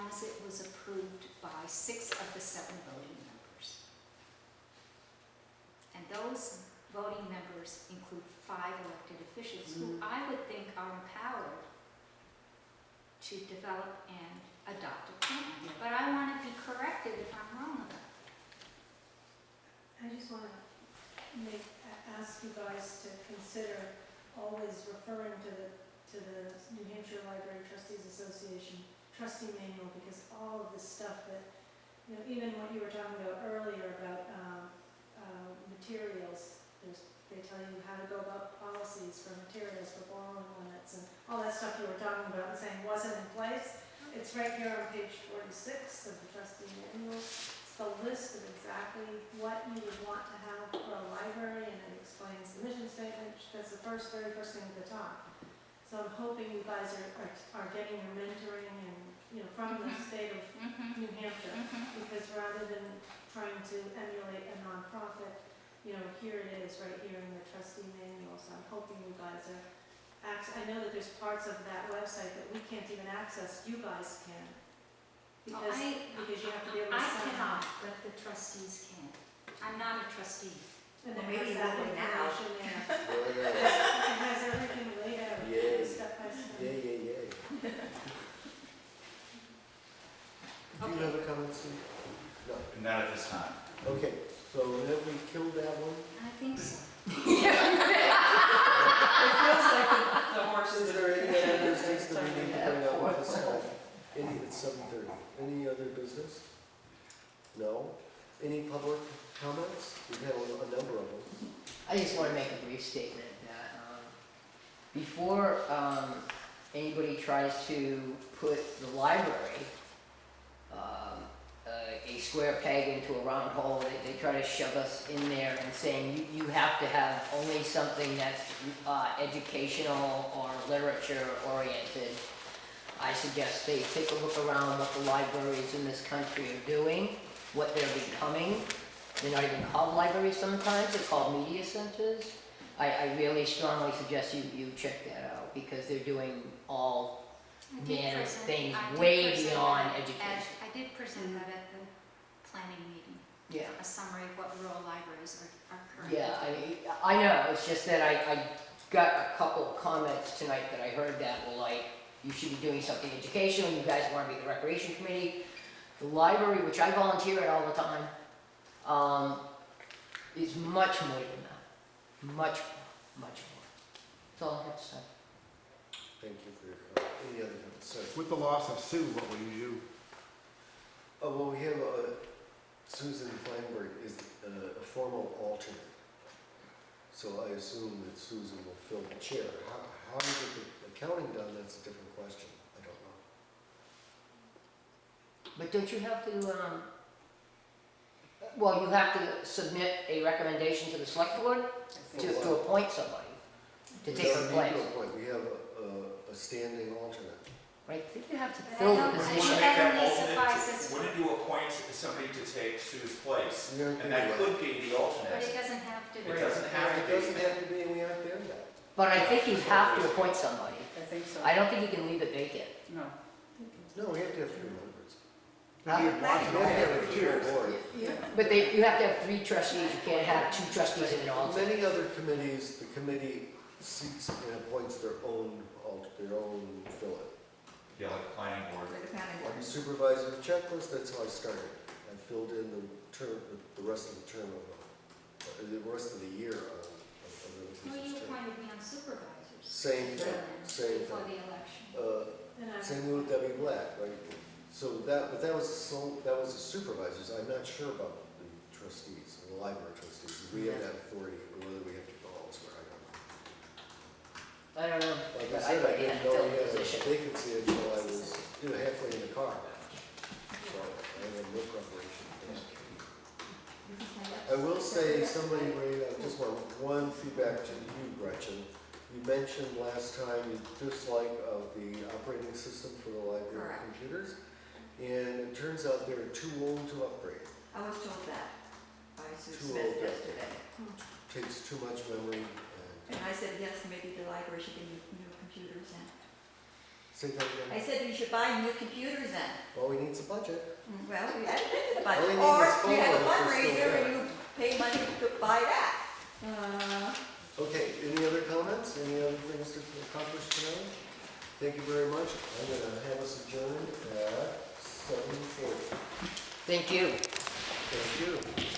long as it was approved by 6 of the 7 voting members. And those voting members include 5 elected officials who I would think are empowered to develop and adopt a plan. But I want to be corrected if I'm wrong about it. I just want to ask you guys to consider always referring to the New Hampshire Library Trustees Association trustee manual, because all of this stuff that, you know, even what you were talking about earlier about materials, they tell you how to go about policies for materials, for borrowing limits, and all that stuff you were talking about and saying wasn't in place. It's right here on page 46 of the trustee manual. It's the list of exactly what you would want to have for a library, and it explains the mission statement. That's the very first thing at the top. So I'm hoping you guys are getting your mentoring and, you know, from the state of New Hampshire, because rather than trying to emulate a nonprofit, you know, here it is right here in the trustee manual. So I'm hoping you guys are. I know that there's parts of that website that we can't even access. You guys can. Because you have to be able to I sign cannot, up. but the trustees can. I'm not a trustee. And Well, it maybe has that you will now. information there. Well, It has everything laid out Yay. step by step. yay, yay, yay. Do you have a comment, Steve? No. Not at this time. Okay, so have we killed that one? I think so. It feels like the horses. Is there any other business that we need to bring up at this time? It's 7:30. Any other business? No? Any public comments? We've had a number of them. I just want to make a brief statement that before anybody tries to put the library, a square peg into a round hole, they try to shove us in there and saying you have to have only something that's educational or literature oriented. I suggest they take a look around what the libraries in this country are doing, what they're becoming. They're not even called libraries sometimes, they're called media centers. I really strongly suggest you check that out, because they're doing all manner of things way beyond education. I did present that at the planning meeting. Yeah. A summary of what rural libraries are currently Yeah, doing. I know, it's just that I got a couple of comments tonight that I heard that were like, you should be doing something educational, you guys want to be the recreation committee. The library, which I volunteer at all the time, is much more than that. Much more. That's all I have to say. Thank you for your comment. Any other comments? Sorry. With the loss of Sue, what will you do? Oh, well, we have Susan Feinberg is a formal alternate. So I assume that Susan will fill the chair. How you get the accounting done, that's a different question. I don't know. But don't you have to, well, you have to submit a recommendation to the select board to appoint somebody to take her place. We don't need to appoint. We have a standing alternate. Right, I think you have to But I fill the don't- I Wouldn't position. think make that only alternate, suffices for- wouldn't you appoint somebody to take Sue's place? We aren't And there that yet. could be the But it alternate. doesn't have to. It doesn't have It to doesn't be. have to be, and we aren't there yet. But I think you have to appoint somebody. I think so. I don't think you can leave it vacant. No. No, we have to have 3 members. Huh? You'd want to We know have to have that a for chair years. board. But you have to have 3 trustees, you can't have 2 trustees and an alternate. Many other committees, the committee seats and appoints their own fill-in. Yeah, like planning board. Like a planning board. On the supervisor checklist, that's how I started. I filled in the rest of the term of, the rest of the year of the Well, you person's term. appointed me on supervisors. Same thing, same Before thing. the election. And I- Same with Debbie Black, right? So that was the supervisors. I'm not sure about the trustees, the library trustees. We have that authority, or whether we have to go elsewhere, I don't know. I don't know, Like I but I said, I thought you didn't had to know fill we the had a position. vacancy until I was, halfway in the car. So I had no preparation. I will say, somebody just one feedback to you, Gretchen. You mentioned last time your dislike of the operating system for the library Correct. computers. And it turns out they're too old to upgrade. I was told that by Sue Too Smith old, yeah. yesterday. Takes too much memory. And I said, yes, maybe the library should get new computers in. Say that I again. said, we should buy new computers in. Well, we budget. Well, we added it to the All budget, we need or is you have a photos, we're still fundraiser there. and you pay money to buy that. Okay, any other comments, any other things to accomplish tonight? Thank you very much. I'm gonna have us adjourned at 7:40. Thank you. Thank you.